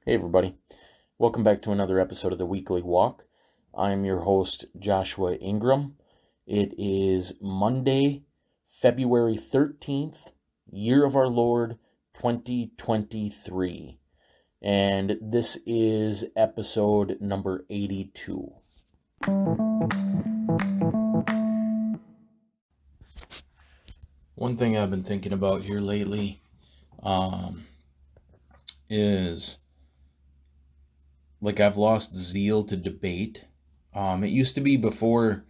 Hey, everybody. Welcome back to another episode of the Weekly Walk. I'm your host, Joshua Ingram. It is Monday, February 13th, year of our Lord, 2023. And this is episode number 82. One thing I've been thinking about here lately um, is like I've lost zeal to debate. It used to be before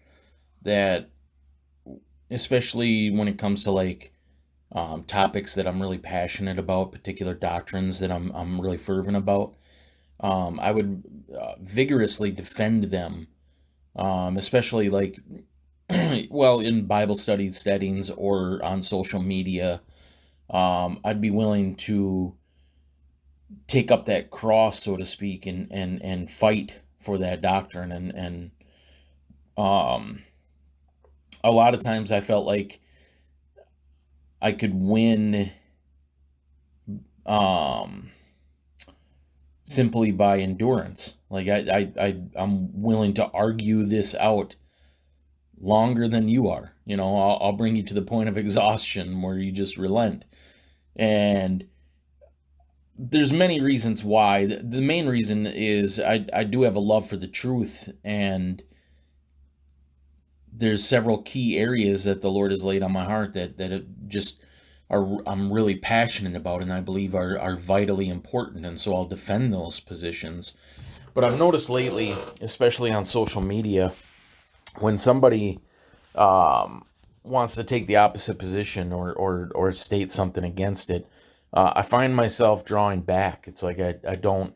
that, especially when it comes to topics that I'm really passionate about, particular doctrines that I'm really fervent about. I would vigorously defend them, especially well, in Bible study settings or on social media. I'd be willing to take up that cross, so to speak, and fight for that doctrine. And um, a lot of times I felt like I could win um, simply by endurance. I'm willing to argue this out longer than you are. I'll bring you to the point of exhaustion where you just relent. And there's many reasons why. The main reason is I do have a love for the truth, and there's several key areas that the Lord has laid on my heart that it just are I'm really passionate about, and I believe are vitally important, and so I'll defend those positions. But I've noticed lately, especially on social media, when somebody um, wants to take the opposite position or state something against it, I find myself drawing back. It's like I don't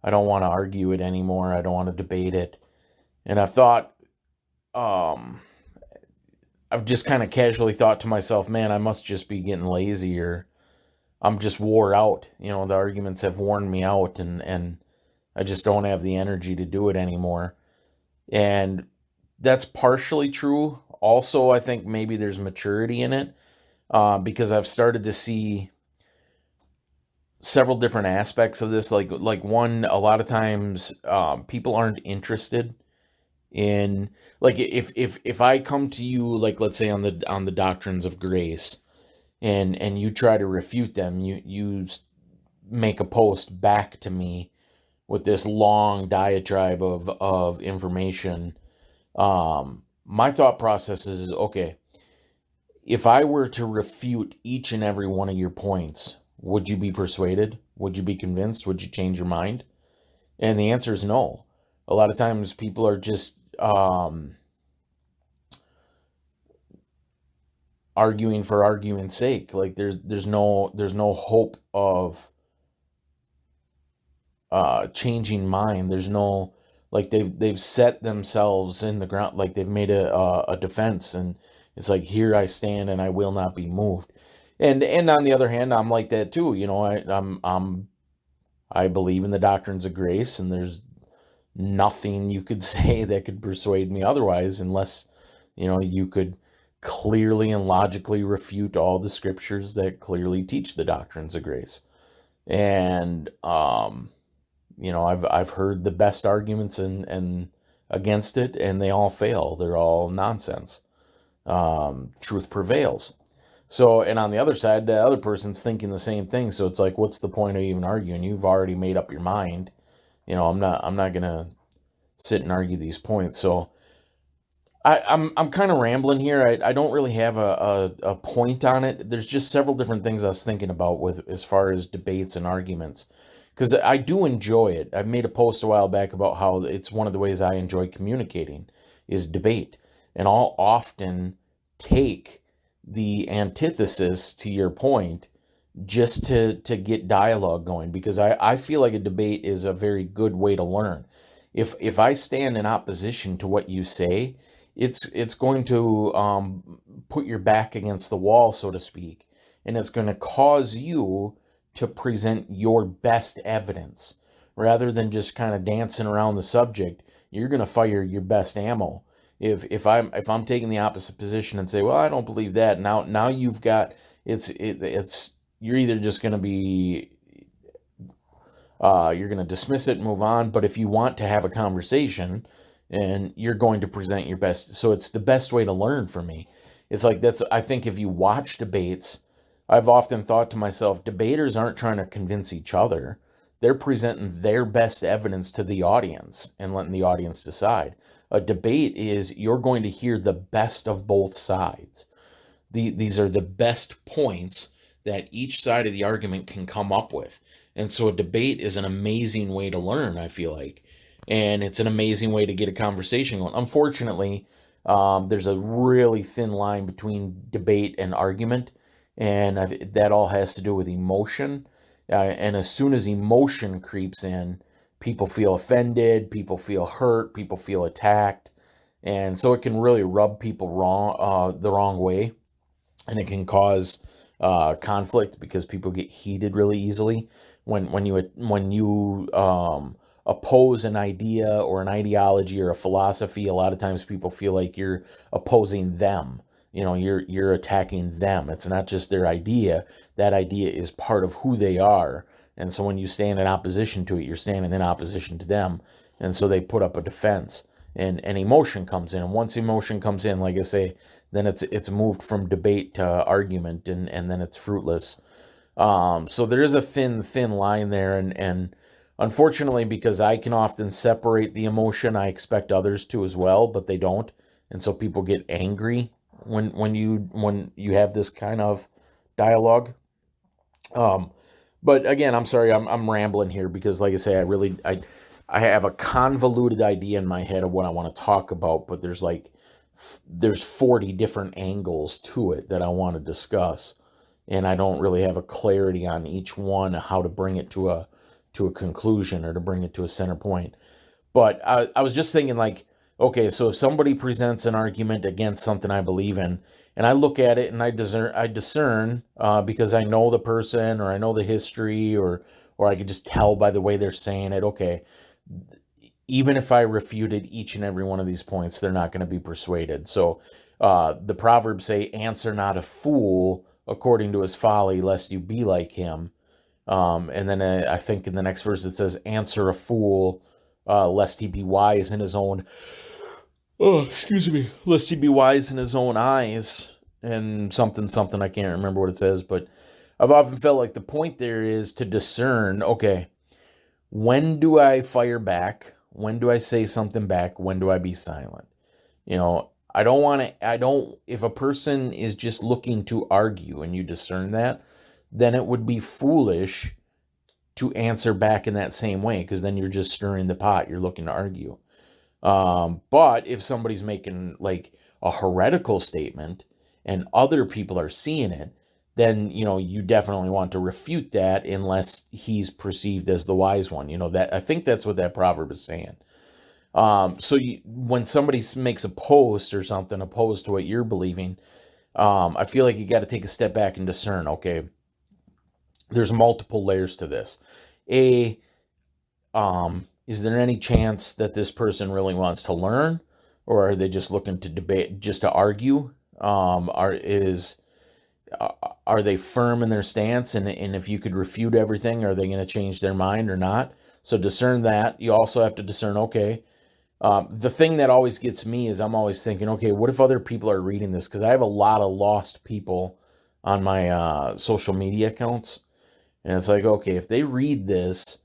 want to argue it anymore. I don't want to debate it. And um, I've just kind of casually thought to myself, man, I must just be getting lazy, or I'm just wore out. The arguments have worn me out, and I just don't have the energy to do it anymore. And that's partially true. Also, I think maybe there's maturity in it, because I've started to see several different aspects of this. Like one, a lot of times people aren't interested in, like, if I come to you, like, let's say on the doctrines of grace, and you try to refute them, you make a post back to me with this long diatribe of information. My thought process is, okay, if I were to refute each and every one of your points, would you be persuaded? Would you be convinced? Would you change your mind? And the answer is no. A lot of times people are just arguing for argument's sake. Like there's no hope of changing mind. There's no, like, they've set themselves in the ground, like they've made a defense, and it's like, here I stand and I will not be moved. And on the other hand, I'm like that too. I believe in the doctrines of grace, and there's nothing you could say that could persuade me otherwise, unless you could clearly and logically refute all the scriptures that clearly teach the doctrines of grace. And I've heard the best arguments and against it, and they all fail. They're all nonsense. Truth prevails. So, and on the other side, the other person's thinking the same thing. So it's like, what's the point of even arguing? You've already made up your mind. I'm not gonna sit and argue these points. So I'm kind of rambling here. I don't really have a point on it. There's just several different things I was thinking about with as far as debates and arguments, because I do enjoy it. I made a post a while back about how it's one of the ways I enjoy communicating is debate, and I'll often take the antithesis to your point just to get dialogue going, because I feel like a debate is a very good way to learn. If I stand in opposition to what you say, it's going to put your back against the wall, so to speak, and it's going to cause you to present your best evidence rather than just kind of dancing around the subject. You're going to fire your best ammo. If I'm taking the opposite position and say, well, I don't believe that, now you've got, it's you're either just going to be You're going to dismiss it and move on. But if you want to have a conversation, and you're going to present your best, so it's the best way to learn for me. It's like that's I think if you watch debates, I've often thought to myself, debaters aren't trying to convince each other. They're presenting their best evidence to the audience and letting the audience decide. A debate is you're going to hear the best of both sides. These are the best points that each side of the argument can come up with. And so a debate is an amazing way to learn, I feel like. And it's an amazing way to get a conversation going. Unfortunately, there's a really thin line between debate and argument. And that all has to do with emotion. And as soon as emotion creeps in, people feel offended, people feel hurt, people feel attacked. And so it can really rub people the wrong way, and it can cause conflict because people get heated really easily when you oppose an idea or an ideology or a philosophy. A lot of times people feel like you're opposing them. You're attacking them. It's not just their idea. That idea is part of who they are. And so when you stand in opposition to it, you're standing in opposition to them. And so they put up a defense, and emotion comes in. And once emotion comes in, like I say, then it's moved from debate to argument, and then it's fruitless. So there is a thin line there, and unfortunately, because I can often separate the emotion, I expect others to as well, but they don't, and so people get angry when you have this kind of dialogue. But again, I'm sorry, I'm rambling here because, like I say, I have a convoluted idea in my head of what I want to talk about, but there's 40 different angles to it that I want to discuss, and I don't really have a clarity on each one, how to bring it to a conclusion or to bring it to a center point. But I was just thinking, like, okay, so if somebody presents an argument against something I believe in, and I look at it and I discern because I know the person, or I know the history, or I could just tell by the way they're saying it, okay, even if I refuted each and every one of these points, they're not going to be persuaded. So the Proverbs say, answer not a fool according to his folly, lest you be like him. And then I think in the next verse it says, answer a fool, lest he be wise in his own, lest he be wise in his own eyes, and something, I can't remember what it says, but I've often felt like the point there is to discern, okay, when do I fire back? When do I say something back? When do I be silent? If a person is just looking to argue and you discern that, then it would be foolish to answer back in that same way, because then you're just stirring the pot. You're looking to argue. But if somebody's making like a heretical statement and other people are seeing it, then, you definitely want to refute that unless he's perceived as the wise one. That, I think that's what that proverb is saying. When somebody makes a post or something opposed to what you're believing, I feel like you got to take a step back and discern, okay, there's multiple layers to this. Is there any chance that this person really wants to learn, or are they just looking to debate, just to argue? Are they firm in their stance? And if you could refute everything, are they going to change their mind or not? So discern that. You also have to discern, okay, the thing that always gets me is I'm always thinking, okay, what if other people are reading this? Because I have a lot of lost people on my social media accounts. And it's like, okay, if they read this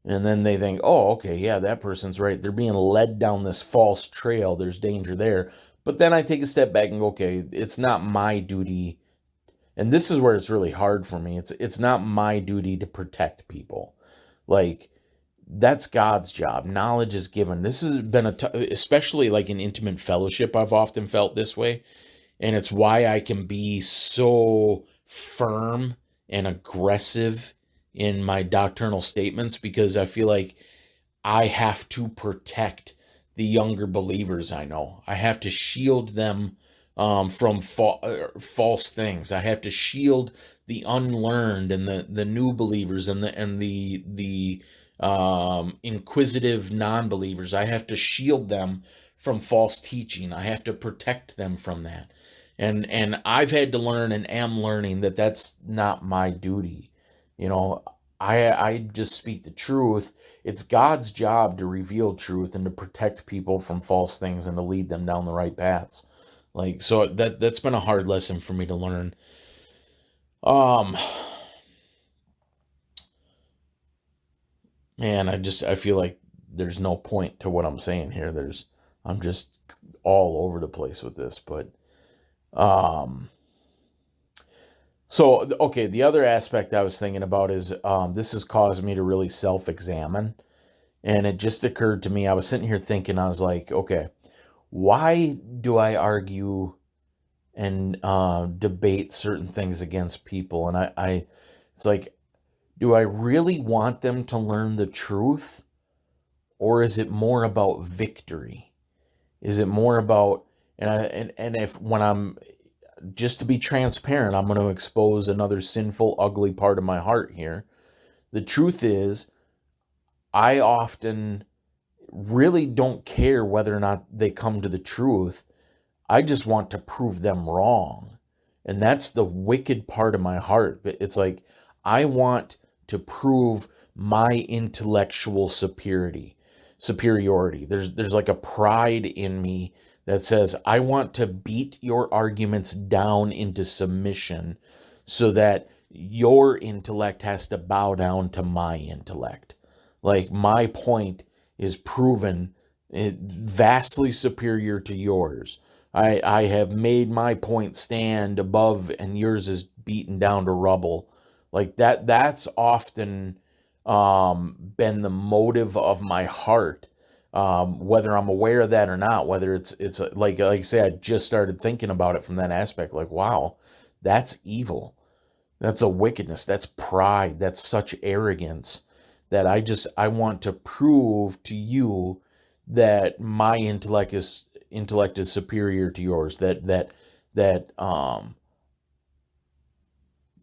and then they think, oh, okay, yeah, that person's right, they're being led down this false trail, there's danger there. But then I take a step back and go, okay, it's not my duty. And this is where it's really hard for me. It's not my duty to protect people. Like, that's God's job. Knowledge is given. This has been especially like in intimate fellowship, I've often felt this way. And it's why I can be so firm and aggressive in my doctrinal statements, because I feel like I have to protect the younger believers I know. I have to shield them from false things. I have to shield the unlearned and the new believers and the inquisitive non-believers. I have to shield them from false teaching. I have to protect them from that. And I've had to learn and am learning that that's not my duty. I just speak the truth. It's God's job to reveal truth and to protect people from false things and to lead them down the right paths. Like, so that's been a hard lesson for me to learn. Um Man, I feel like there's no point to what I'm saying here. I'm just all over the place with this, but um so okay, the other aspect I was thinking about is this has caused me to really self-examine. And it just occurred to me, I was sitting here thinking, I was like, okay, why do I argue and debate certain things against people? And it's like, do I really want them to learn the truth? Or is it more about victory? Is it more about, and if when I'm, just to be transparent, I'm going to expose another sinful, ugly part of my heart here. The truth is, I often really don't care whether or not they come to the truth. I just want to prove them wrong. And that's the wicked part of my heart. It's like I want to prove my intellectual superiority. There's like a pride in me that says I want to beat your arguments down into submission so that your intellect has to bow down to my intellect. Like my point is proven vastly superior to yours. I have made my point stand above and yours is beaten down to rubble. Like that's often been the motive of my heart. Whether I'm aware of that or not, whether it's like I say, I just started thinking about it from that aspect. Like, wow, that's evil. That's a wickedness. That's pride. That's such arrogance that I want to prove to you that my intellect is superior to yours. That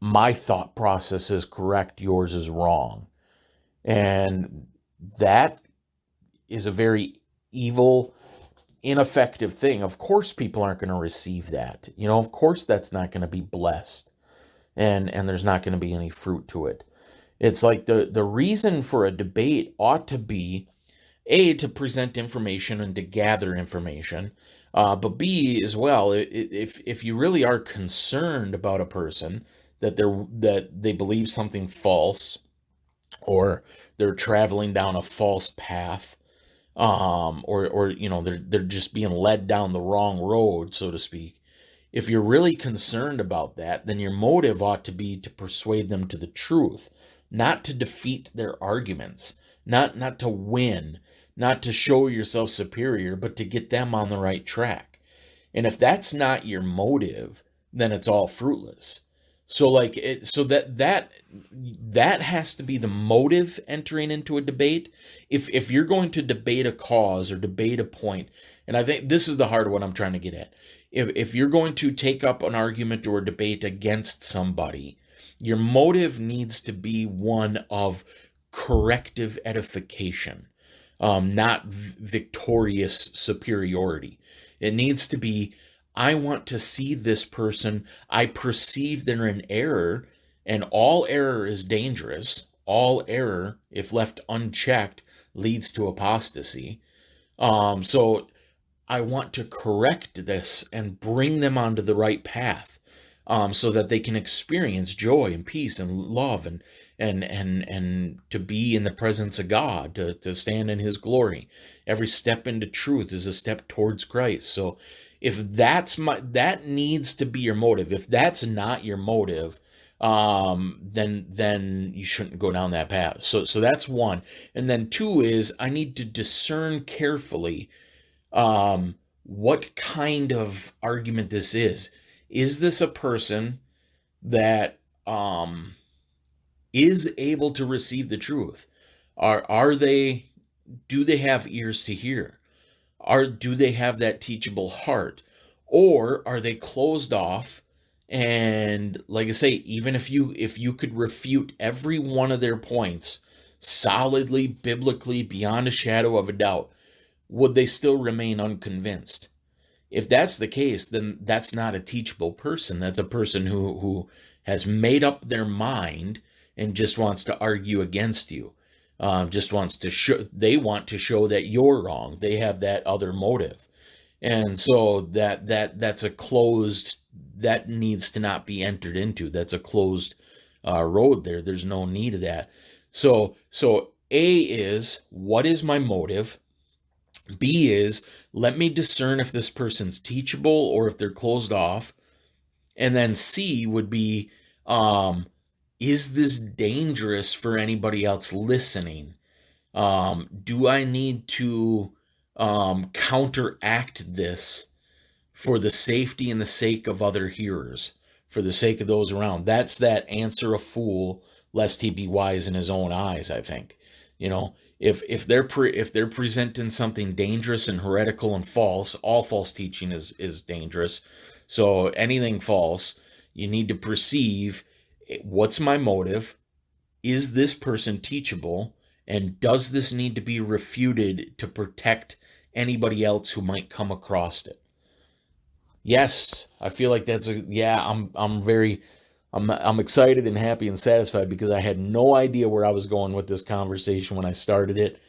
my thought process is correct, yours is wrong. And that is a very evil, ineffective thing. Of course people aren't going to receive that. Of course that's not going to be blessed. And there's not going to be any fruit to it. It's like the reason for a debate ought to be A, to present information and to gather information, but B, as well, if you really are concerned about a person, that they believe something false, or they're traveling down a false path, or they're just being led down the wrong road, so to speak. If you're really concerned about that, then your motive ought to be to persuade them to the truth, not to defeat their arguments, not to win, not to show yourself superior, but to get them on the right track. And if that's not your motive, then it's all fruitless. So like so that has to be the motive entering into a debate. If you're going to debate a cause or debate a point, and I think this is the heart of what I'm trying to get at. If you're going to take up an argument or a debate against somebody, your motive needs to be one of corrective edification, not victorious superiority. It needs to be, I want to see this person, I perceive they're in error, and all error is dangerous. All error, if left unchecked, leads to apostasy. So I want to correct this and bring them onto the right path, so that they can experience joy and peace and love and to be in the presence of God, to stand in His glory. Every step into truth is a step towards Christ. So if that needs to be your motive. If that's not your motive, then you shouldn't go down that path. So that's one. And then two is I need to discern carefully what kind of argument this is. Is this a person that is able to receive the truth? Do they have ears to hear? Do they have that teachable heart? Or are they closed off? And like I say, even if you could refute every one of their points solidly, biblically, beyond a shadow of a doubt, would they still remain unconvinced? If that's the case, then that's not a teachable person. That's a person who has made up their mind and just wants to argue against you. Just wants to show, they want to show that you're wrong. They have that other motive. And so that's a closed, that needs to not be entered into. That's a closed road there. There's no need of that. So A is, what is my motive? B is, let me discern if this person's teachable or if they're closed off. And then C would be, is this dangerous for anybody else listening? Do I need to counteract this for the safety and the sake of other hearers, for the sake of those around? That's that answer a fool lest he be wise in his own eyes, I think. If they're presenting something dangerous and heretical and false, all false teaching is dangerous. So anything false, you need to perceive, what's my motive? Is this person teachable? And does this need to be refuted to protect anybody else who might come across it? Yes, I feel like that's I'm excited and happy and satisfied because I had no idea where I was going with this conversation when I started it.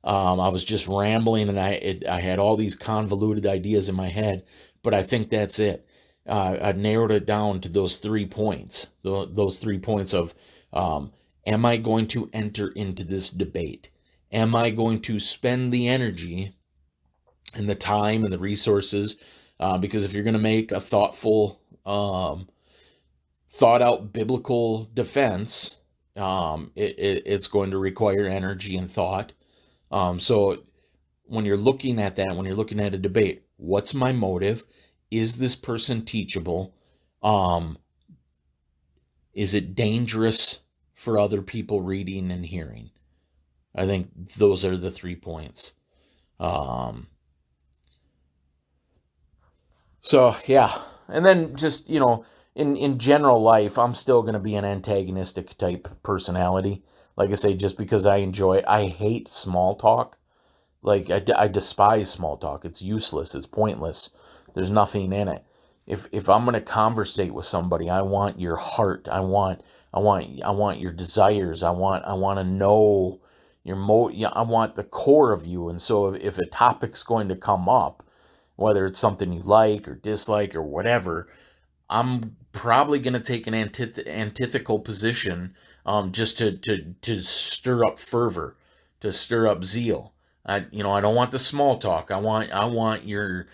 I was just rambling and I had all these convoluted ideas in my head, but I think that's it. I narrowed it down to those 3 points. Those 3 points of, am I going to enter into this debate? Am I going to spend the energy and the time and the resources? Because if you're going to make a thoughtful, thought out biblical defense, it's going to require energy and thought. So when you're looking at that, when you're looking at a debate, what's my motive? Is this person teachable? Is it dangerous for other people reading and hearing? I think those are the 3 points. So yeah, and then just, in general life, I'm still going to be an antagonistic type personality. Like I say, just because I hate small talk. Like I despise small talk. It's useless. It's pointless. There's nothing in it. If I'm going to conversate with somebody, I want your heart. I want your desires. I want to know I want the core of you. And so if a topic's going to come up, whether it's something you like or dislike or whatever, I'm probably going to take an antithetical position, just to stir up fervor, to stir up zeal. I don't want the small talk. I want the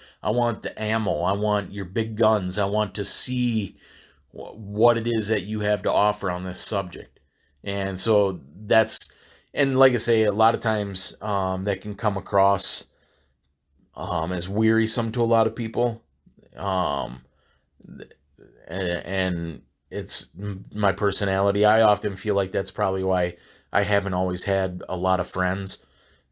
ammo. I want your big guns. I want to see what it is that you have to offer on this subject. And so and like I say, a lot of times, that can come across, as wearisome to a lot of people. And it's my personality. I often feel like that's probably why I haven't always had a lot of friends,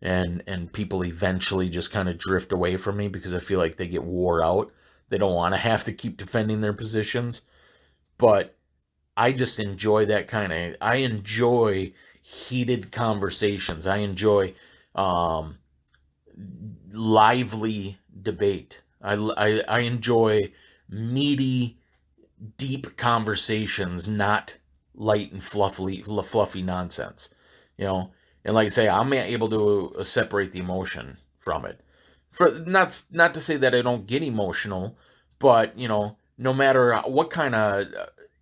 and people eventually just kind of drift away from me because I feel like they get wore out. They don't want to have to keep defending their positions. But I just enjoy I enjoy heated conversations. I enjoy lively debate. I enjoy meaty, deep conversations, not light and fluffy nonsense. And like I say, I'm able to separate the emotion from it. For not to say that I don't get emotional, but no matter what kind of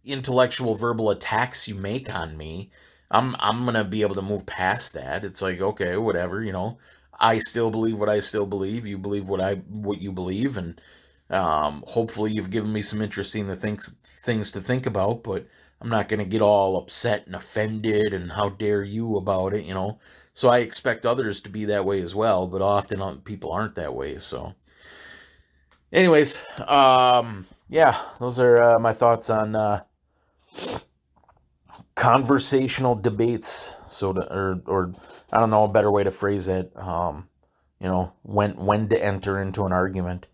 intellectual verbal attacks you make on me, I'm gonna be able to move past that. It's like, okay, whatever. I still believe what I still believe. You believe what you believe, and hopefully you've given me some interesting things to think about. But I'm not going to get all upset and offended and how dare you about it, So I expect others to be that way as well, but often people aren't that way. So anyways, yeah, those are my thoughts on conversational debates. Or I don't know a better way to phrase it. When to enter into an argument.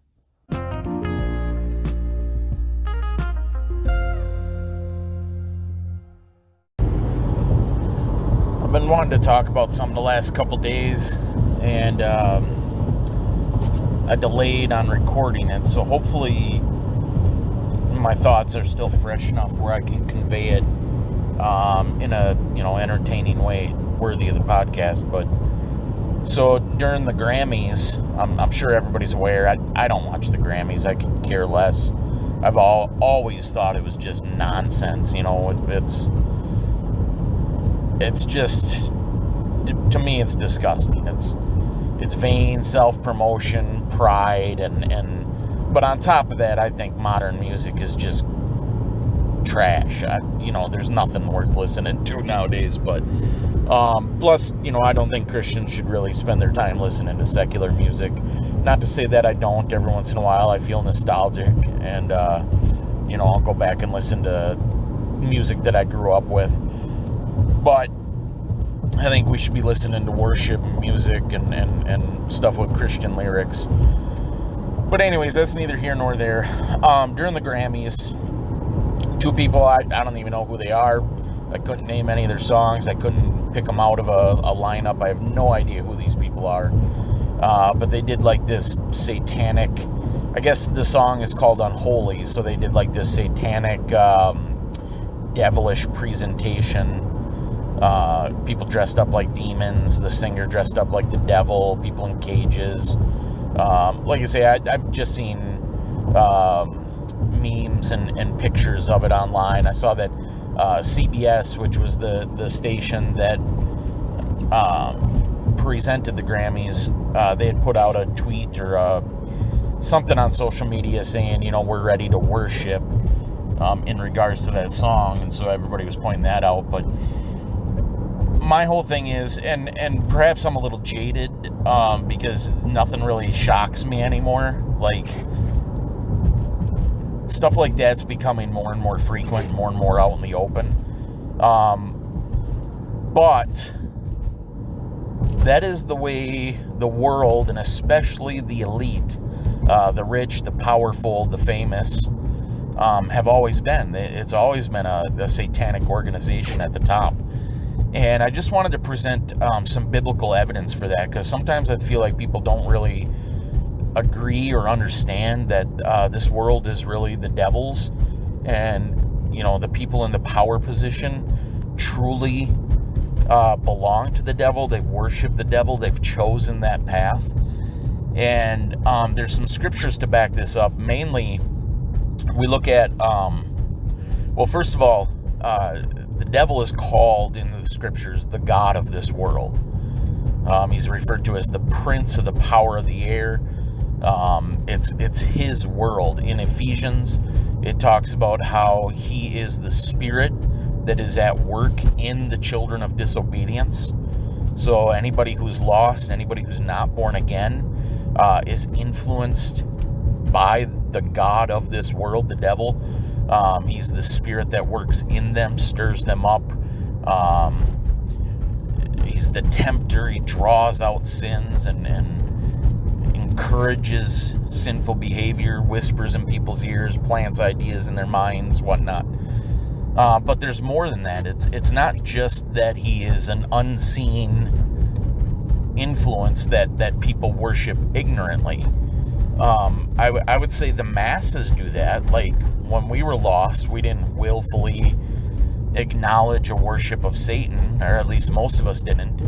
I've been wanting to talk about something the last couple days, and I delayed on recording it, so hopefully my thoughts are still fresh enough where I can convey it in a entertaining way, worthy of the podcast. But so during the Grammys, I'm sure everybody's aware. I don't watch the Grammys. I could care less. I've always thought it was just nonsense. It's just, to me, it's disgusting. It's vain, self-promotion, pride, but on top of that, I think modern music is just trash. There's nothing worth listening to nowadays. But plus, I don't think Christians should really spend their time listening to secular music. Not to say that I don't. Every once in a while, I feel nostalgic, and I'll go back and listen to music that I grew up with. But I think we should be listening to worship music and stuff with Christian lyrics. But anyways, that's neither here nor there. During the Grammys, two people, I don't even know who they are. I couldn't name any of their songs. I couldn't pick them out of a lineup. I have no idea who these people are. But they did like this satanic, I guess the song is called Unholy, so they did like this satanic, devilish presentation. People dressed up like demons, the singer dressed up like the devil, people in cages. Like I say, I've just seen memes and pictures of it online. I saw that CBS, which was the station that presented the Grammys, they had put out a tweet or something on social media saying, we're ready to worship in regards to that song. And so everybody was pointing that out. But my whole thing is, and perhaps I'm a little jaded because nothing really shocks me anymore. Like, stuff like that's becoming more and more frequent, more and more out in the open. But that is the way the world, and especially the elite, the rich, the powerful, the famous, have always been. It's always been a satanic organization at the top. And I just wanted to present some biblical evidence for that, because sometimes I feel like people don't really agree or understand that this world is really the devil's, and the people in the power position truly belong to the devil. They worship the devil. They've chosen that path. And there's some scriptures to back this up. Mainly, we look at, first of all, the devil is called in the scriptures the god of this world. He's referred to as the prince of the power of the air. It's his world. In Ephesians, it talks about how he is the spirit that is at work in the children of disobedience. So anybody who's lost, anybody who's not born again, is influenced by the god of this world, the devil. He's the spirit that works in them, stirs them up. He's the tempter. He draws out sins and encourages sinful behavior, whispers in people's ears, plants ideas in their minds, whatnot. But there's more than that. It's not just that he is an unseen influence that people worship ignorantly. I would say the masses do that. Like, when we were lost, we didn't willfully acknowledge a worship of Satan, or at least most of us didn't.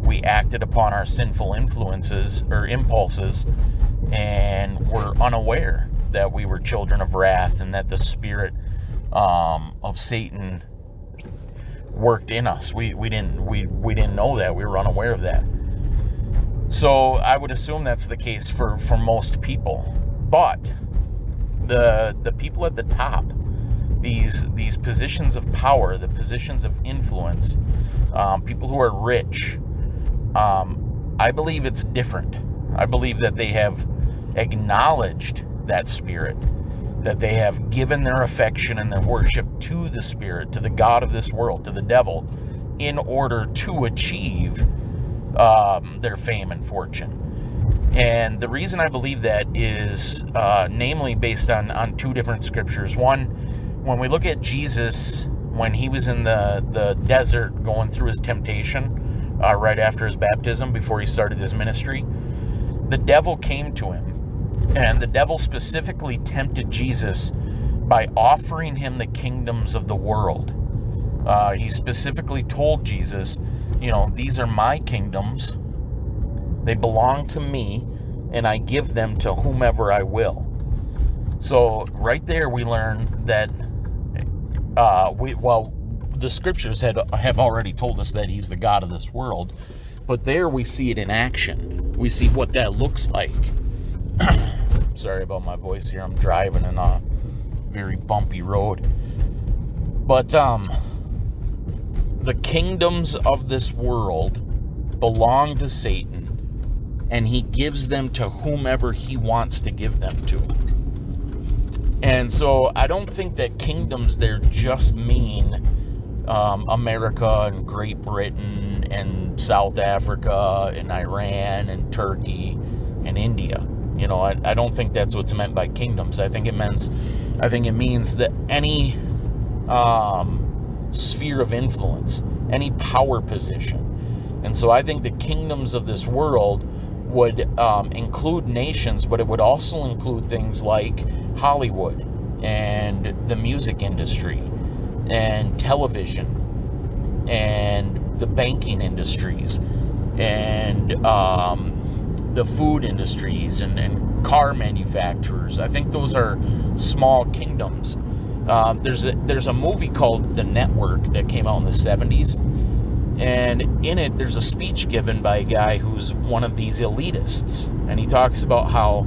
We acted upon our sinful influences or impulses, and were unaware that we were children of wrath, and that the spirit of Satan worked in us. We didn't know that. We were unaware of that. So I would assume that's the case for most people. But the people at the top, these positions of power, the positions of influence, people who are rich, I believe it's different. I believe that they have acknowledged that spirit, that they have given their affection and their worship to the spirit, to the god of this world, to the devil, in order to achieve their fame and fortune. And the reason I believe that is namely based on two different scriptures. One, when we look at Jesus, when he was in the desert going through his temptation, right after his baptism, before he started his ministry, the devil came to him, and the devil specifically tempted Jesus by offering him the kingdoms of the world. He specifically told Jesus, these are my kingdoms. They belong to me, and I give them to whomever I will. So right there we learn that, the scriptures have already told us that he's the God of this world, but there we see it in action. We see what that looks like. Sorry about my voice here. I'm driving in a very bumpy road. But the kingdoms of this world belong to Satan, and he gives them to whomever he wants to give them to. And so I don't think that kingdoms there just mean America and Great Britain and South Africa and Iran and Turkey and India. I don't think that's what's meant by kingdoms. I think it means that any sphere of influence, any power position. And so I think the kingdoms of this world would include nations, but it would also include things like Hollywood and the music industry and television and the banking industries and the food industries and car manufacturers. I think those are small kingdoms. There's a movie called The Network that came out in the 70s, and in it there's a speech given by a guy who's one of these elitists, and he talks about how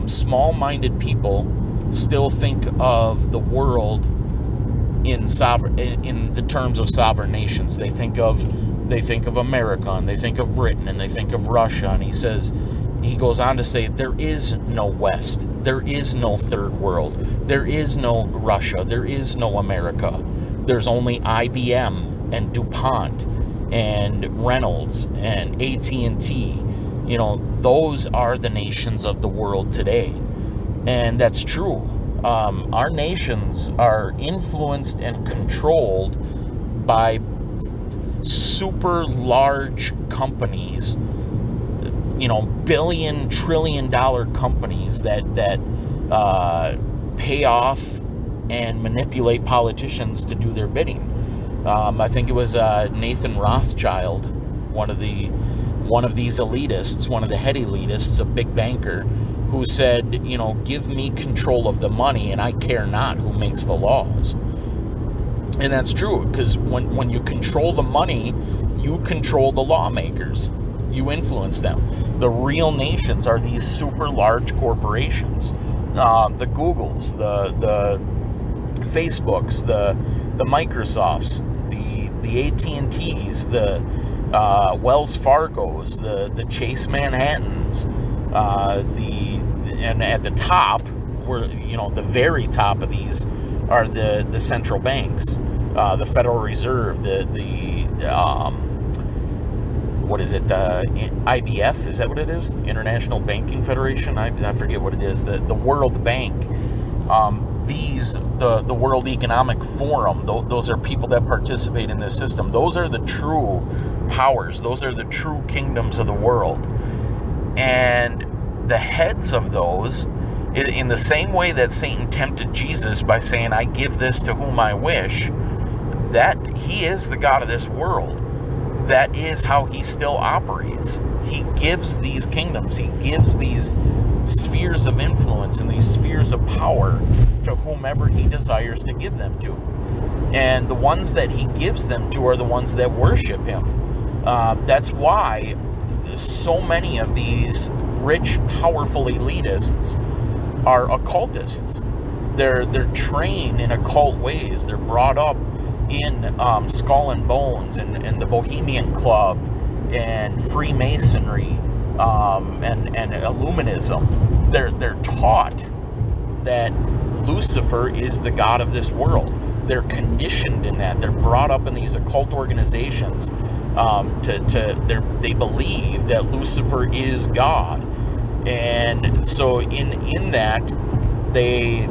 small-minded people still think of the world in the terms of sovereign nations. They think of America, and they think of Britain, and they think of Russia. And he goes on to say, there is no West, there is no third world, there is no Russia, there is no America. There's only IBM and DuPont and Reynolds and AT&T. Those are the nations of the world today. And that's true. Our nations are influenced and controlled by super large companies, billion, trillion dollar companies that pay off and manipulate politicians to do their bidding. I think it was Nathan Rothschild, one of these elitists, one of the head elitists, a big banker, who said, give me control of the money and I care not who makes the laws. And that's true, because when you control the money, you control the lawmakers. You influence them. The real nations are these super large corporations. The Googles, the Facebooks, the Microsofts, the AT&Ts, the Wells Fargos, the Chase Manhattans, and at the top, the very top of these are the central banks, the Federal Reserve, what is it? IBF, is that what it is? International Banking Federation? I forget what it is. The World Bank. The World Economic Forum. Those are people that participate in this system. Those are the true powers. Those are the true kingdoms of the world. And the heads of those, in the same way that Satan tempted Jesus by saying, I give this to whom I wish, that he is the God of this world. That is how he still operates. He gives these kingdoms, he gives these spheres of influence and these spheres of power to whomever he desires to give them to. And the ones that he gives them to are the ones that worship him. That's why so many of these rich, powerful elitists are occultists. They're trained in occult ways. They're brought up in Skull and Bones and the Bohemian Club and Freemasonry and Illuminism. They're taught that Lucifer is the god of this world. They're conditioned in that. They're brought up in these occult organizations. They believe that Lucifer is God. And so in that, they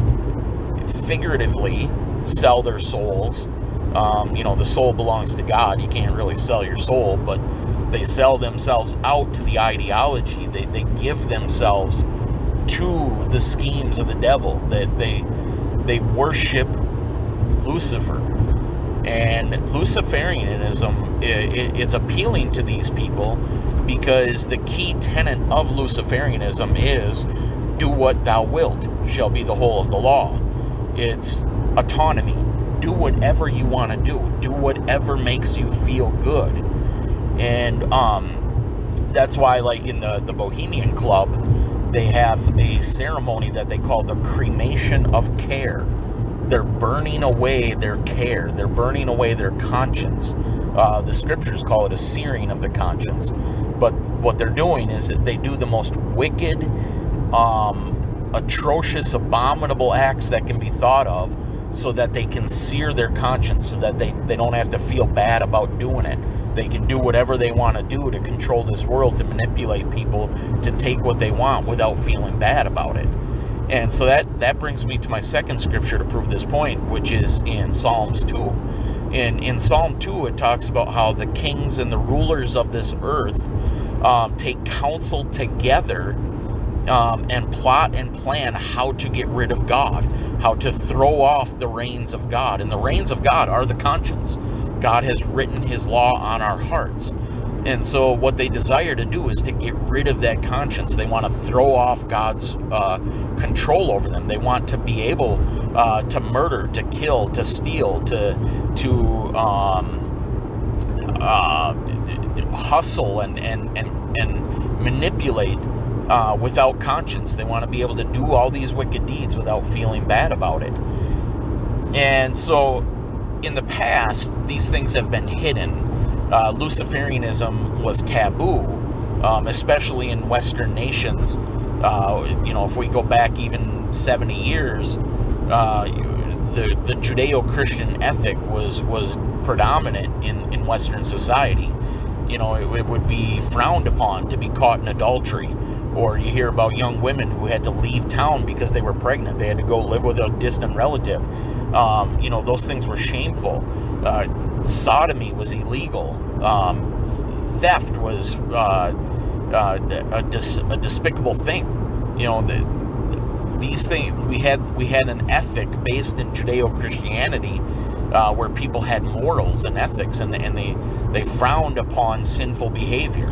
figuratively sell their souls. The soul belongs to God. You can't really sell your soul, but they sell themselves out to the ideology. They give themselves to the schemes of the devil. That they worship Lucifer. And Luciferianism, it's appealing to these people because the key tenet of Luciferianism is do what thou wilt shall be the whole of the law. It's autonomy. Do whatever you want to do. Do whatever makes you feel good. And that's why, like in the Bohemian Club, they have a ceremony that they call the cremation of care. They're burning away their care. They're burning away their conscience. The scriptures call it a searing of the conscience. But what they're doing is that they do the most wicked, atrocious, abominable acts that can be thought of so that they can sear their conscience, so that they don't have to feel bad about doing it. They can do whatever they want to do to control this world, to manipulate people, to take what they want without feeling bad about it. And so that brings me to my second scripture to prove this point, which is in Psalms 2. In Psalm 2, it talks about how the kings and the rulers of this earth take counsel together and plot and plan how to get rid of God, how to throw off the reins of God. And the reins of God are the conscience. God has written his law on our hearts. And so what they desire to do is to get rid of that conscience. They want to throw off God's control over them. They want to be able to murder, to kill, to steal, to hustle and manipulate without conscience. They want to be able to do all these wicked deeds without feeling bad about it. And so in the past, these things have been hidden. Luciferianism was taboo, especially in Western nations. If we go back even 70 years, the Judeo-Christian ethic was predominant in Western society. It would be frowned upon to be caught in adultery. Or you hear about young women who had to leave town because they were pregnant. They had to go live with a distant relative. Those things were shameful. Sodomy was illegal. Theft was a despicable thing. These things, we had an ethic based in Judeo-Christianity where people had morals and ethics, and they frowned upon sinful behavior.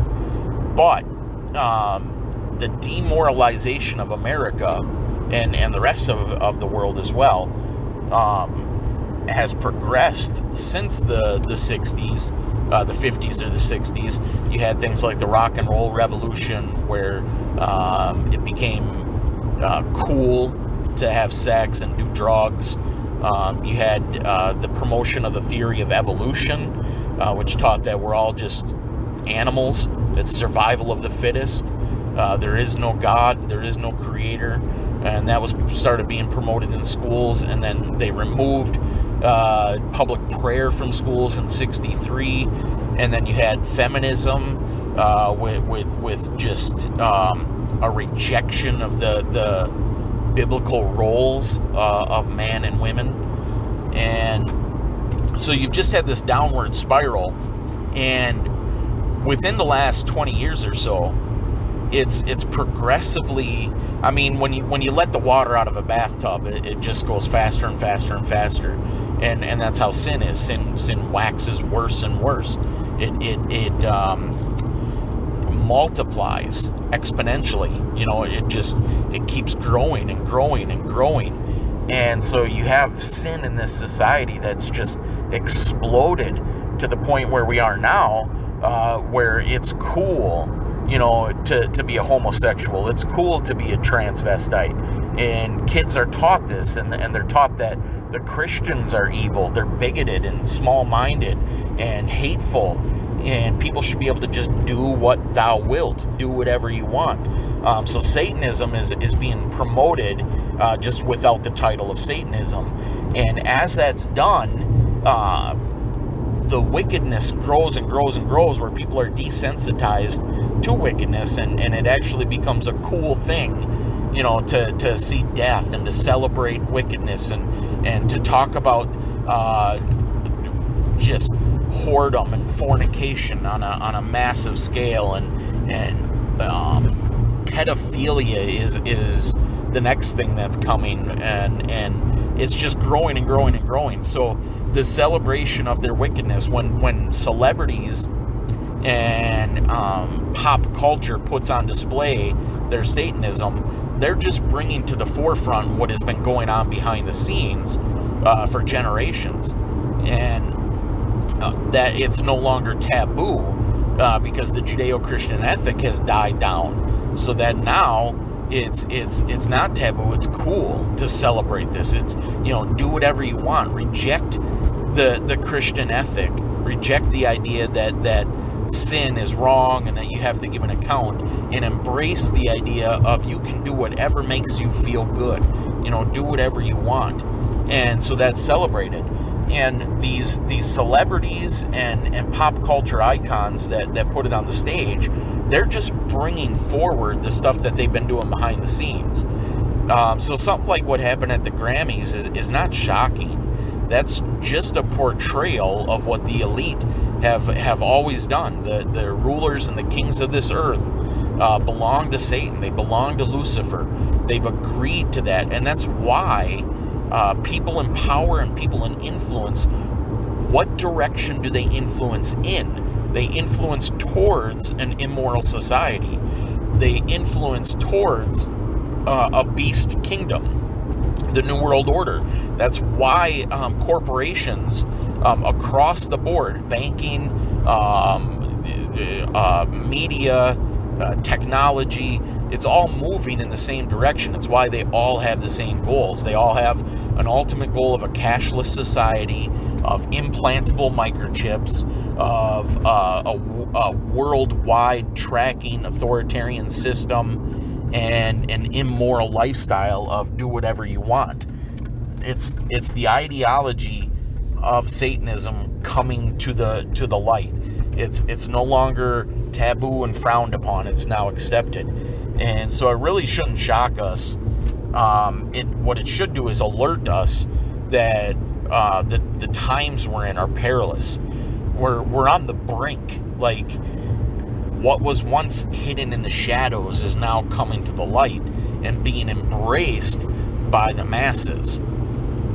But the demoralization of America and the rest of the world as well has progressed since the 60s, the 50s or the 60s. You had things like the rock and roll revolution, where it became cool to have sex and do drugs. You had the promotion of the theory of evolution, which taught that we're all just animals. It's survival of the fittest. There is no God, there is no creator, and that was started being promoted in schools. And then they removed public prayer from schools in '63, and then you had feminism with just a rejection of the biblical roles of man and women. And so you've just had this downward spiral, and within the last 20 years or so, it's progressively, when you let the water out of a bathtub, it just goes faster and faster and faster. And that's how sin is. Sin waxes worse and worse. It multiplies exponentially. It keeps growing and growing and growing. And so you have sin in this society that's just exploded to the point where we are now, where it's cool, to be a homosexual. It's cool to be a transvestite. And kids are taught this, and they're taught that the Christians are evil. They're bigoted and small-minded and hateful, and people should be able to just do what thou wilt, do whatever you want. So Satanism is being promoted just without the title of Satanism. And as that's done, the wickedness grows and grows and grows, where people are desensitized to wickedness, and it actually becomes a cool thing, to see death and to celebrate wickedness and to talk about just whoredom and fornication on a massive scale, and pedophilia is the next thing that's coming, and it's just growing and growing and growing. So the celebration of their wickedness, when celebrities and pop culture puts on display their Satanism, they're just bringing to the forefront what has been going on behind the scenes for generations, and that it's no longer taboo because the Judeo-Christian ethic has died down, so that now it's not taboo. It's cool to celebrate this. It's, do whatever you want. Reject the Christian ethic. Reject the idea that sin is wrong and that you have to give an account, and embrace the idea of you can do whatever makes you feel good. Do whatever you want. And so that's celebrated. And these celebrities and pop culture icons that put it on the stage, they're just bringing forward the stuff that they've been doing behind the scenes. So something like what happened at the Grammys is not shocking. That's just a portrayal of what the elite have always done. The rulers and the kings of this earth belong to Satan. They belong to Lucifer. They've agreed to that. And that's why people in power and people in influence, what direction do they influence in? They influence towards an immoral society. They influence towards a beast kingdom, the New World Order. That's why corporations across the board, banking, media, technology, it's all moving in the same direction. It's why they all have the same goals. They all have an ultimate goal of a cashless society, of implantable microchips, of a worldwide tracking authoritarian system, and an immoral lifestyle of do whatever you want. It's the ideology of Satanism coming to the light. It's no longer taboo and frowned upon. It's now accepted. And so it really shouldn't shock us. What it should do is alert us that the times we're in are perilous. We're on the brink. Like, what was once hidden in the shadows is now coming to the light and being embraced by the masses.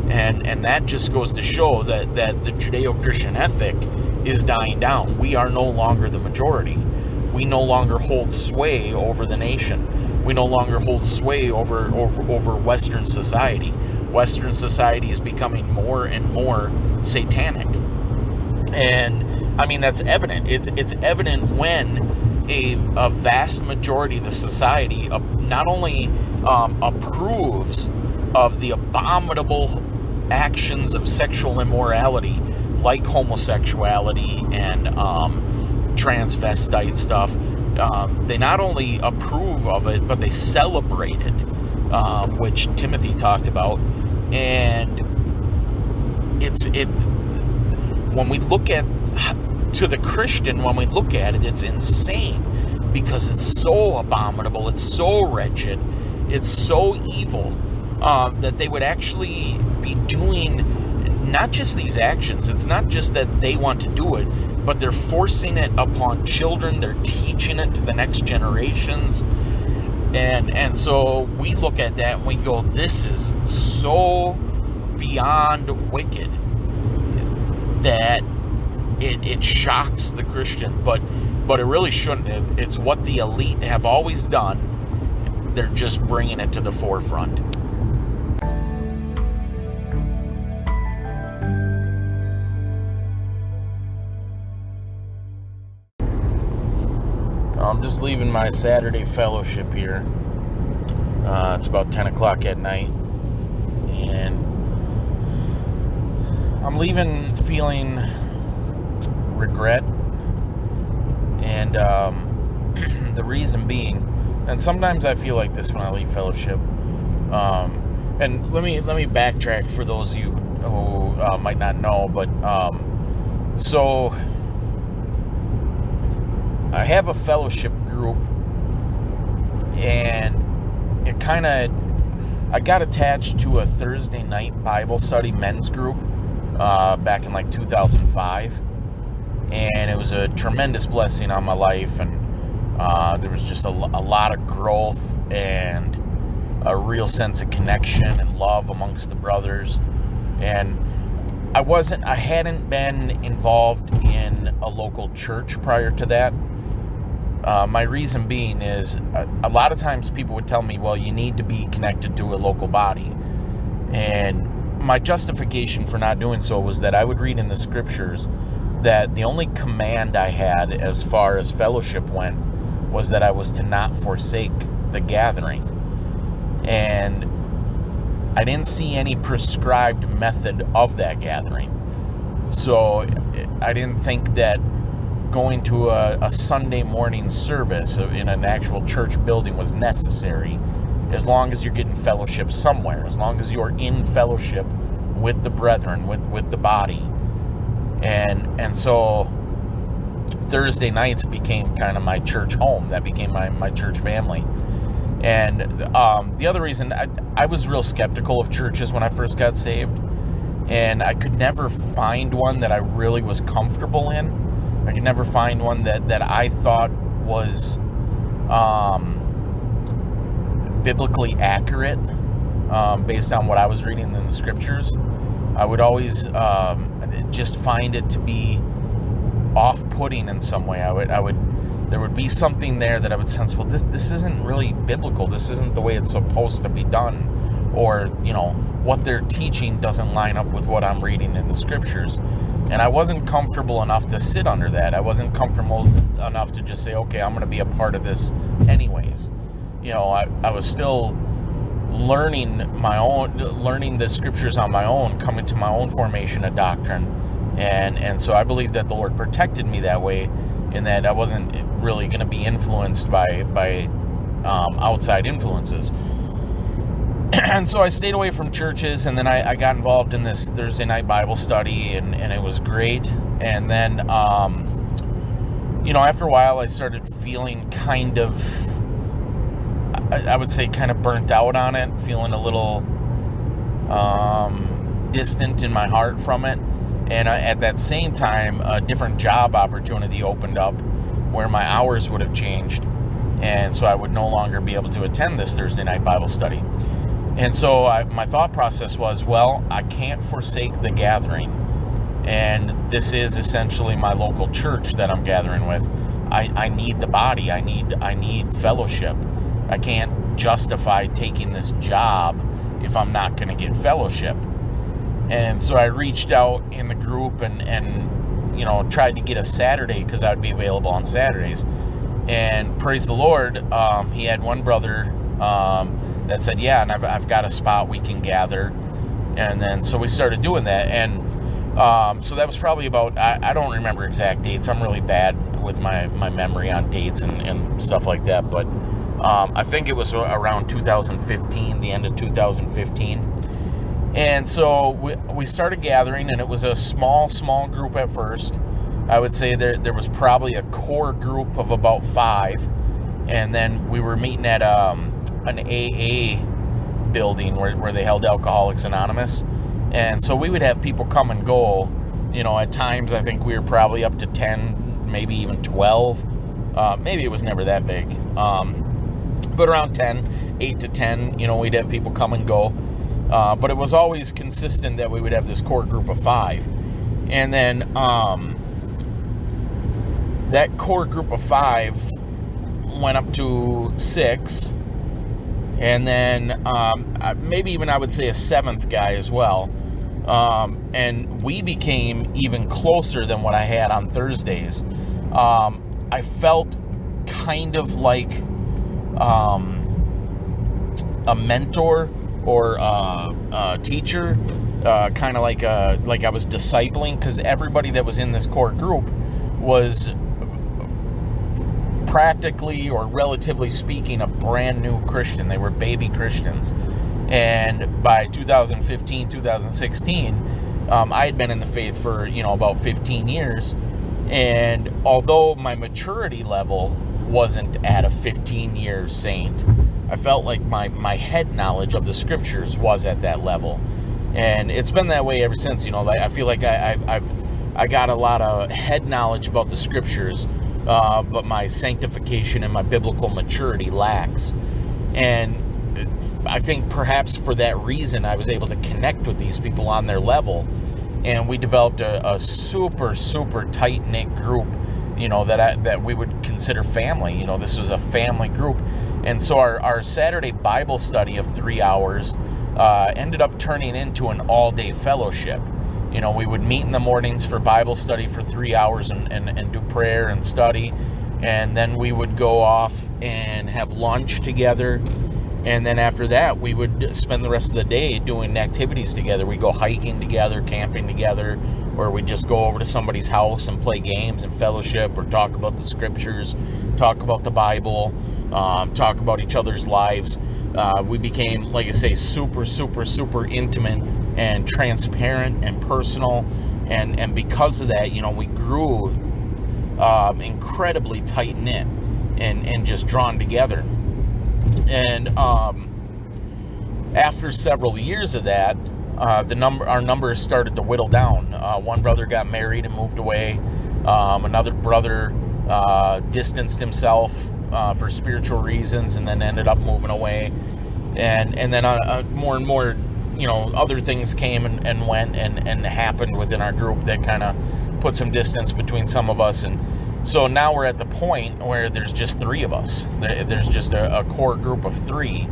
And that just goes to show that the Judeo-Christian ethic is dying down. We are no longer the majority. We no longer hold sway over the nation. We no longer hold sway over Western society. Western society is becoming more and more satanic. And I mean, that's evident. It's evident when a vast majority of the society not only approves of the abominable actions of sexual immorality, like homosexuality and transvestite stuff. They not only approve of it, but they celebrate it, which Timothy talked about. And it's when we look at to the Christian, when we look at it, it's insane because it's so abominable, it's so wretched, it's so evil that they would actually be doing not just these actions. It's not just that they want to do it, but they're forcing it upon children. They're teaching it to the next generations. And so we look at that and we go, this is so beyond wicked that it shocks the Christian. But it really shouldn't. It's what the elite have always done. They're just bringing it to the forefront. I'm just leaving my Saturday fellowship here. It's about 10 o'clock at night. And I'm leaving feeling regret. And the reason being, and sometimes I feel like this when I leave fellowship. And let me backtrack for those of you who might not know. But so I have a fellowship group, and I got attached to a Thursday night Bible study men's group back in like 2005, and it was a tremendous blessing on my life, and there was just a lot of growth and a real sense of connection and love amongst the brothers. And I hadn't been involved in a local church prior to that. My reason being is a lot of times people would tell me, well, you need to be connected to a local body. And my justification for not doing so was that I would read in the scriptures that the only command I had as far as fellowship went was that I was to not forsake the gathering. And I didn't see any prescribed method of that gathering. So I didn't think that going to a Sunday morning service in an actual church building was necessary, as long as you're getting fellowship somewhere, as long as you're in fellowship with the brethren, with the body. And so Thursday nights became kind of my church home. That became my church family. And the other reason, I was real skeptical of churches when I first got saved, and I could never find one that I really was comfortable in. I could never find one that I thought was biblically accurate based on what I was reading in the scriptures. I would always just find it to be off-putting in some way. There would be something there that I would sense, well, this isn't really biblical. This isn't the way it's supposed to be done. Or, what they're teaching doesn't line up with what I'm reading in the scriptures. And I wasn't comfortable enough to sit under that. I wasn't comfortable enough to just say, okay, I'm going to be a part of this anyways. I was still learning the scriptures on my own, coming to my own formation of doctrine. And so I believe that the Lord protected me that way, in that I wasn't really going to be influenced by outside influences. And so I stayed away from churches, and then I got involved in this Thursday night Bible study, and it was great. And then, after a while, I started feeling kind of, I would say, kind of burnt out on it, feeling a little distant in my heart from it. And at that same time, a different job opportunity opened up where my hours would have changed. And so I would no longer be able to attend this Thursday night Bible study. And so my thought process was, well, I can't forsake the gathering. And this is essentially my local church that I'm gathering with. I need the body. I need fellowship. I can't justify taking this job if I'm not going to get fellowship. And so I reached out in the group and tried to get a Saturday, because I would be available on Saturdays. And praise the Lord, he had one brother that said, yeah, and I've got a spot we can gather. And then so we started doing that. And so that was probably about, I don't remember exact dates. I'm really bad with my memory on dates and stuff like that. But I think it was around 2015, the end of 2015. And so we started gathering, and it was a small group at first. I would say there was probably a core group of about 5. And then we were meeting at an AA building where they held Alcoholics Anonymous. And so we would have people come and go. At times I think we were probably up to 10, maybe even 12. Maybe it was never that big. But around 10, 8 to 10, we'd have people come and go. But it was always consistent that we would have this core group of 5. And then that core group of 5 went up to 6. And then maybe even I would say a 7th guy as well. And we became even closer than what I had on Thursdays. I felt kind of like a mentor or a teacher, kind of like I was discipling, because everybody that was in this core group was practically, or relatively speaking, a brand new Christian. They were baby Christians. And by 2015, 2016, I had been in the faith for, about 15 years. And although my maturity level wasn't at a 15-year saint, I felt like my head knowledge of the scriptures was at that level. And it's been that way ever since. I feel like I got a lot of head knowledge about the scriptures, but my sanctification and my biblical maturity lacks. And I think perhaps for that reason, I was able to connect with these people on their level, and we developed a super, super tight-knit group, that we would consider family. This was a family group. And so our Saturday Bible study of 3 hours ended up turning into an all-day fellowship. We would meet in the mornings for Bible study for 3 hours and do prayer and study. And then we would go off and have lunch together. And then after that, we would spend the rest of the day doing activities together. We'd go hiking together, camping together, or we'd just go over to somebody's house and play games and fellowship, or talk about the scriptures, talk about the Bible, talk about each other's lives. We became, like I say, super, super, super intimate and transparent and personal. And because of that, we grew incredibly tight-knit and just drawn together. And after several years of that, our numbers started to whittle down. One brother got married and moved away. Another brother distanced himself for spiritual reasons, and then ended up moving away. And then more and more, other things came and went and happened within our group that kind of put some distance between some of us. And so now we're at the point where there's just 3 of us. There's just a core group of 3.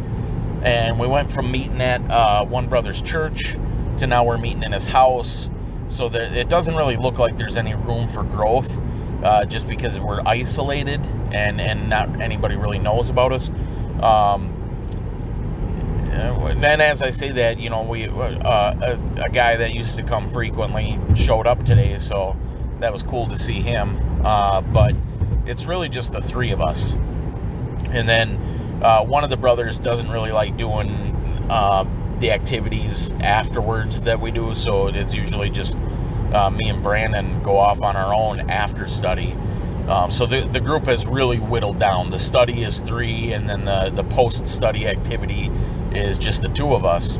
And we went from meeting at one brother's church to now we're meeting in his house. So that it doesn't really look like there's any room for growth, just because we're isolated and not anybody really knows about us. And as I say that, we a guy that used to come frequently showed up today, so that was cool to see him. But it's really just the 3 of us. And then one of the brothers doesn't really like doing the activities afterwards that we do, so it's usually just me and Brandon go off on our own after study. So the group has really whittled down. The study is 3, and then the post-study activity is just the 2 of us.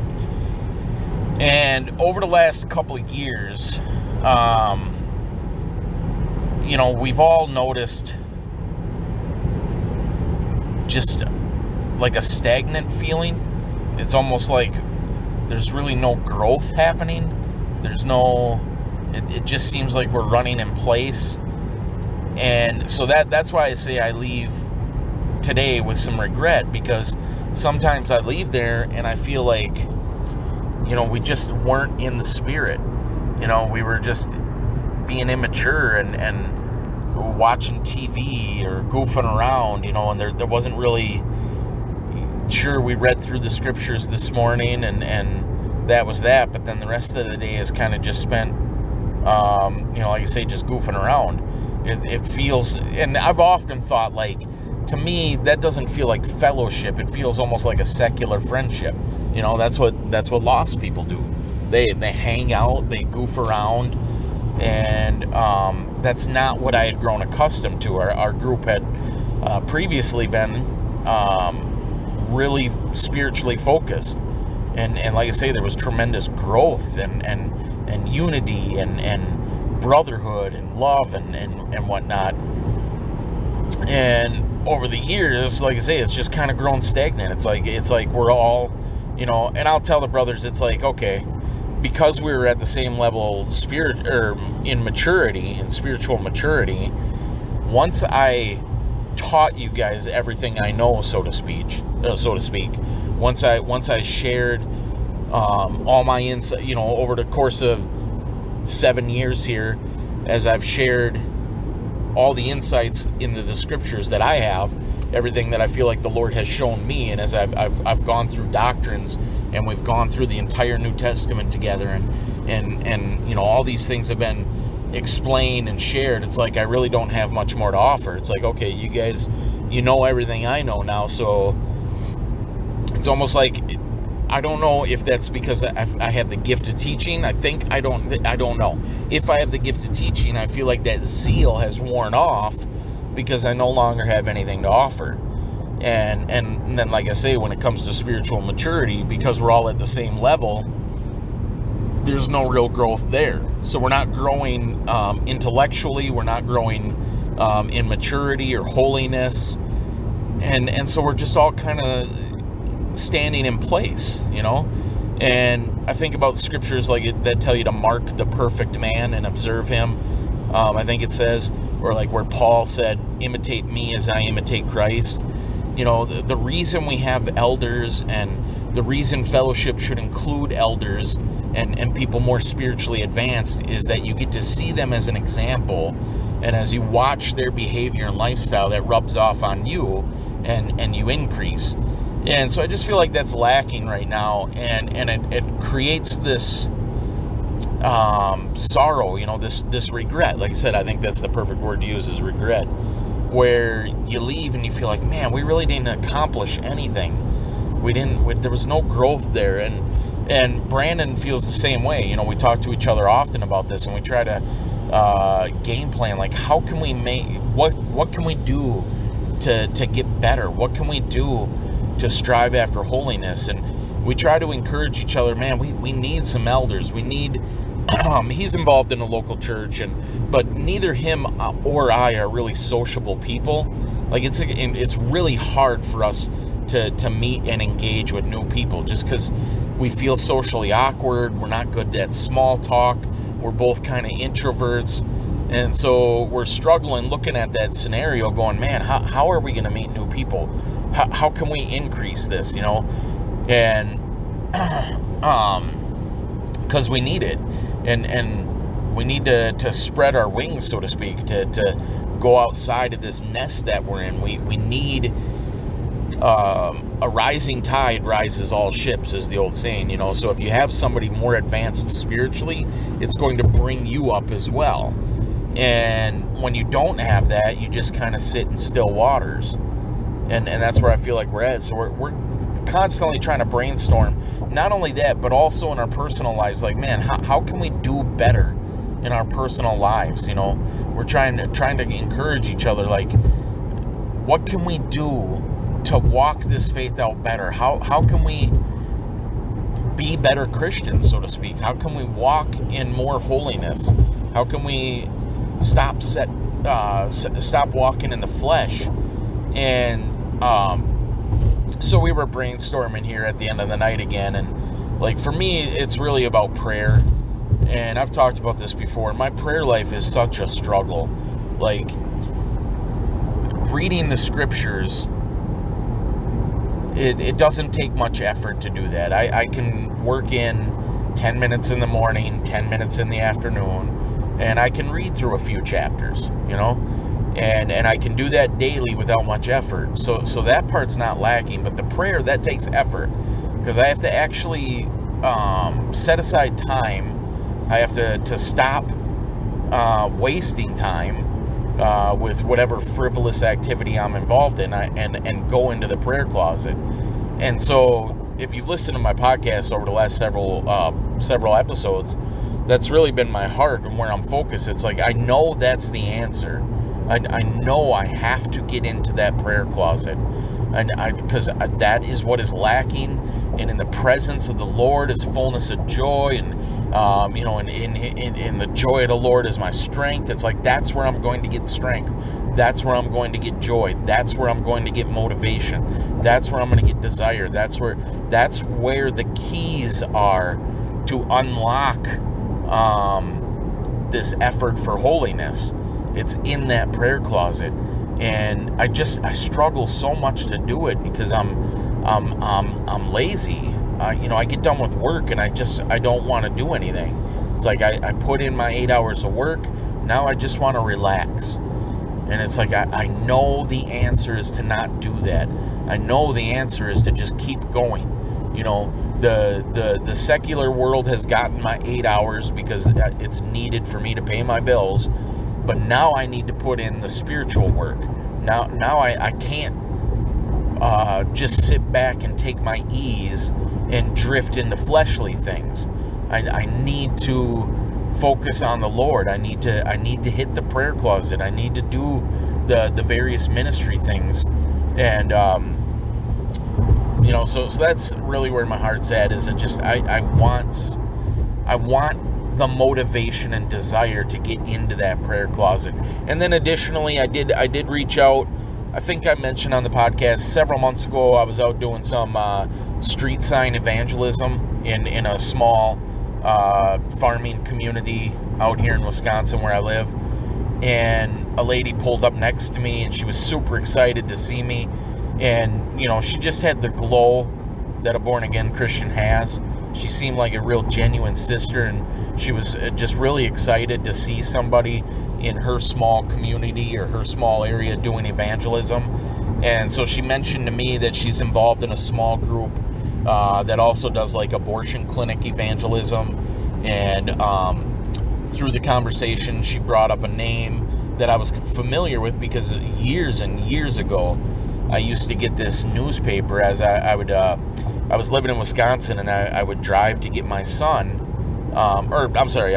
And over the last couple of years, we've all noticed just like a stagnant feeling. It's almost like there's really no growth happening. It just seems like we're running in place. And so that's why I say I leave today with some regret, because sometimes I leave there and I feel like, we just weren't in the spirit. We were just being immature and watching TV or goofing around, and there wasn't really, sure, we read through the scriptures this morning and that was that, but then the rest of the day is kind of just spent, like I say, just goofing around. It feels, and I've often thought, like, to me, that doesn't feel like fellowship. It feels almost like a secular friendship. That's what lost people do. They hang out, they goof around, and that's not what I had grown accustomed to. Our group had previously been really spiritually focused, and like I say, there was tremendous growth and unity and brotherhood and love and whatnot. And over the years, like I say, it's just kind of grown stagnant. It's like we're all, and I'll tell the brothers, it's like, okay, because we were at the same level in maturity, in spiritual maturity, once I taught you guys everything I know, so to speak, once I shared all my insight, over the course of 7 years here, as I've shared all the insights into the scriptures that I have, everything that I feel like the Lord has shown me, and as I've gone through doctrines, and we've gone through the entire New Testament together, and all these things have been explained and shared, it's like I really don't have much more to offer. It's like, okay, you guys, everything I know now, so it's almost like, I don't know if that's because I have the gift of teaching. I don't know. If I have the gift of teaching, I feel like that zeal has worn off because I no longer have anything to offer. And then, like I say, when it comes to spiritual maturity, because we're all at the same level, there's no real growth there. So we're not growing intellectually. We're not growing in maturity or holiness. And so we're just all kind of standing in place, And I think about scriptures that tell you to mark the perfect man and observe him. I think it says, or like where Paul said, imitate me as I imitate Christ. The reason we have elders, and the reason fellowship should include elders and people more spiritually advanced, is that you get to see them as an example. And as you watch their behavior and lifestyle, that rubs off on you and you increase. And so I just feel like that's lacking right now. And it creates this sorrow, this regret. Like I said, I think that's the perfect word to use, is regret, where you leave and you feel like, man, we really didn't accomplish anything. There was no growth there. And Brandon feels the same way. We talk to each other often about this, and we try to game plan, like, how can we what can we do to get better? What can we do to strive after holiness? And we try to encourage each other, man, we need some elders. We need he's involved in a local church, but neither him or I are really sociable people. Like, it's really hard for us to meet and engage with new people, just because we feel socially awkward. We're not good at small talk. We're both kind of introverts. And so we're struggling looking at that scenario going, man, how are we going to meet new people? How can we increase this, And because we need it. And we need to spread our wings, so to speak, to go outside of this nest that we're in. We need a rising tide rises all ships, is the old saying, So if you have somebody more advanced spiritually, it's going to bring you up as well. And when you don't have that, you just kind of sit in still waters. And that's where I feel like we're at. So we're constantly trying to brainstorm, not only that, but also in our personal lives. Like, man, how can we do better in our personal lives? We're trying to encourage each other. Like, what can we do to walk this faith out better? How can we be better Christians, so to speak? How can we walk in more holiness? How can we stop walking in the flesh? And so we were brainstorming here at the end of the night again, and like, for me, it's really about prayer. And I've talked about this before. My prayer life is such a struggle. Like, reading the scriptures, it doesn't take much effort to do that. I can work in 10 minutes in the morning, 10 minutes in the afternoon, and I can read through a few chapters, and I can do that daily without much effort. So that part's not lacking, but the prayer, that takes effort, because I have to actually set aside time. I have to stop wasting time with whatever frivolous activity I'm involved in, and go into the prayer closet. And so if you've listened to my podcast over the last several episodes, that's really been my heart and where I'm focused. It's like, I know that's the answer. I know I have to get into that prayer closet, because that is what is lacking. And in the presence of the Lord is fullness of joy, and in the joy of the Lord is my strength. It's like, that's where I'm going to get strength. That's where I'm going to get joy. That's where I'm going to get motivation. That's where I'm going to get desire. That's where the keys are to unlock this effort for holiness. It's in that prayer closet. And I struggle so much to do it, because I'm lazy. I get done with work and I don't want to do anything. It's like, I put in my 8 hours of work. Now I just want to relax. And it's like, I know the answer is to not do that. I know the answer is to just keep going. The secular world has gotten my 8 hours because it's needed for me to pay my bills. But now I need to put in the spiritual work. Now I can't just sit back and take my ease and drift into fleshly things. I need to focus on the Lord. I need to hit the prayer closet. I need to do the various ministry things. And so that's really where my heart's at. Is it just I want the motivation and desire to get into that prayer closet. And then additionally, I did reach out. I think I mentioned on the podcast several months ago, I was out doing some street sign evangelism in a small farming community out here in Wisconsin where I live. And a lady pulled up next to me, and she was super excited to see me. And, she just had the glow that a born-again Christian has. She seemed like a real genuine sister, and she was just really excited to see somebody in her small community or her small area doing evangelism. And so she mentioned to me that she's involved in a small group that also does like abortion clinic evangelism. And through the conversation, she brought up a name that I was familiar with because years and years ago, I used to get this newspaper as I was living in Wisconsin, and I would drive to get my son, I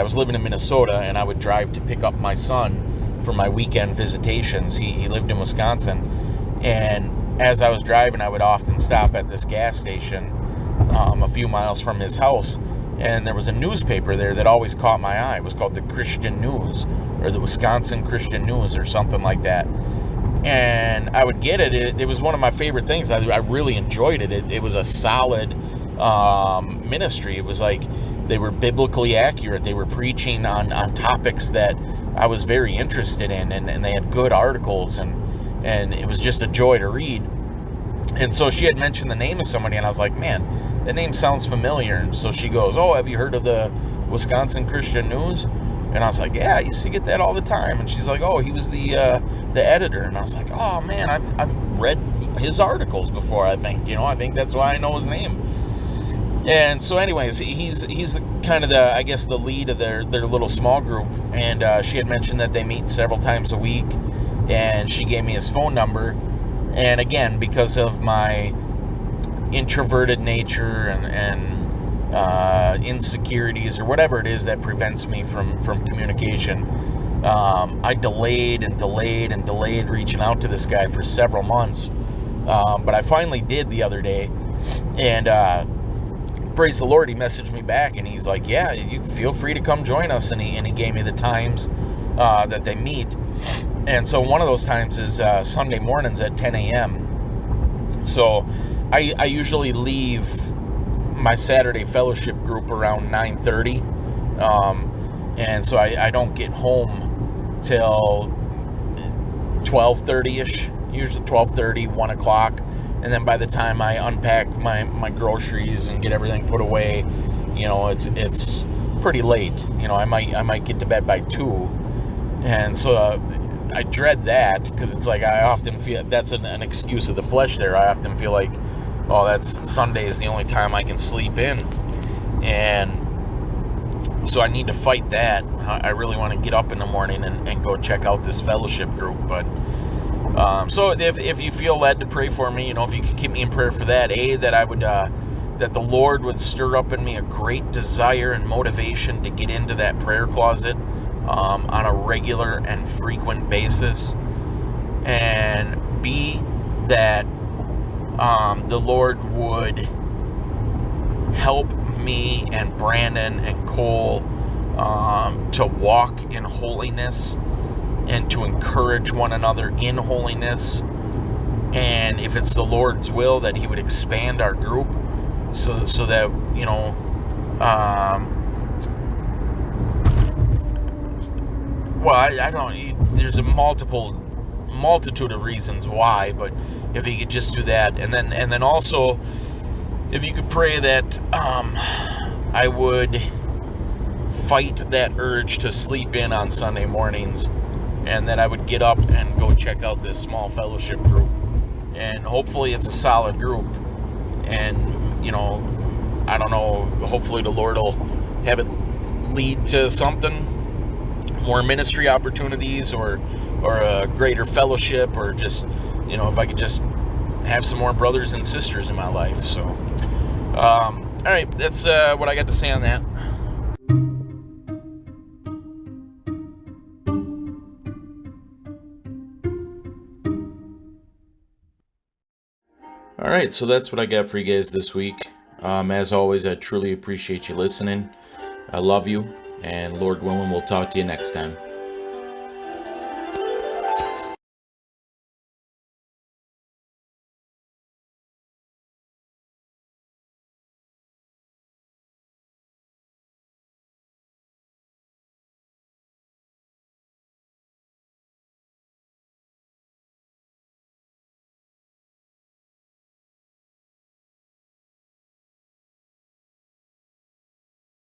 was living in Minnesota, and I would drive to pick up my son for my weekend visitations. He lived in Wisconsin, and as I was driving, I would often stop at this gas station a few miles from his house, and there was a newspaper there that always caught my eye. It was called the Christian News, or the Wisconsin Christian News, or something like that. And I would get it. It was one of my favorite things. I really enjoyed it. It was a solid ministry. It was like they were biblically accurate. They were preaching on topics that I was very interested in, and they had good articles, and it was just a joy to read. And so she had mentioned the name of somebody, and I was like, man, that name sounds familiar. And so she goes, oh, have you heard of the Wisconsin Christian News? And I was like, yeah, I used to get that all the time. And she's like, oh, he was the editor. And I was like, oh man, I've read his articles before. I think that's why I know his name. And so, anyways, he's the kind of the lead of their little small group. And she had mentioned that they meet several times a week. And she gave me his phone number. And again, because of my introverted nature and insecurities or whatever it is that prevents me from communication, I delayed reaching out to this guy for several months, but I finally did the other day, and praise the Lord, he messaged me back, and he's like, yeah, you feel free to come join us, and he gave me the times that they meet. And so one of those times is Sunday mornings at 10 a.m. So I usually leave my Saturday fellowship group around 9:30, and so I don't get home till 12:30ish, usually 12:30, 1 o'clock, and then by the time I unpack my groceries and get everything put away, it's pretty late. I might get to bed by 2, and so I dread that, because it's like I often feel that's an excuse of the flesh there. I often feel like, oh, that's Sunday is the only time I can sleep in. And so I need to fight that. I really want to get up in the morning and go check out this fellowship group. But so if you feel led to pray for me, if you could keep me in prayer for that, that I would that the Lord would stir up in me a great desire and motivation to get into that prayer closet on a regular and frequent basis, and B, that the Lord would help me and Brandon and Cole to walk in holiness and to encourage one another in holiness. And if it's the Lord's will, that he would expand our group so that, I don't, there's a multitude of reasons why, but if he could just do that, and then also if you could pray that I would fight that urge to sleep in on Sunday mornings, and that I would get up and go check out this small fellowship group, and hopefully it's a solid group, and I don't know, hopefully the Lord will have it lead to something, more ministry opportunities, or a greater fellowship, or just, if I could just have some more brothers and sisters in my life. So, all right, that's what I got to say on that. All right, so that's what I got for you guys this week. As always, I truly appreciate you listening. I love you, and Lord willing, we'll talk to you next time.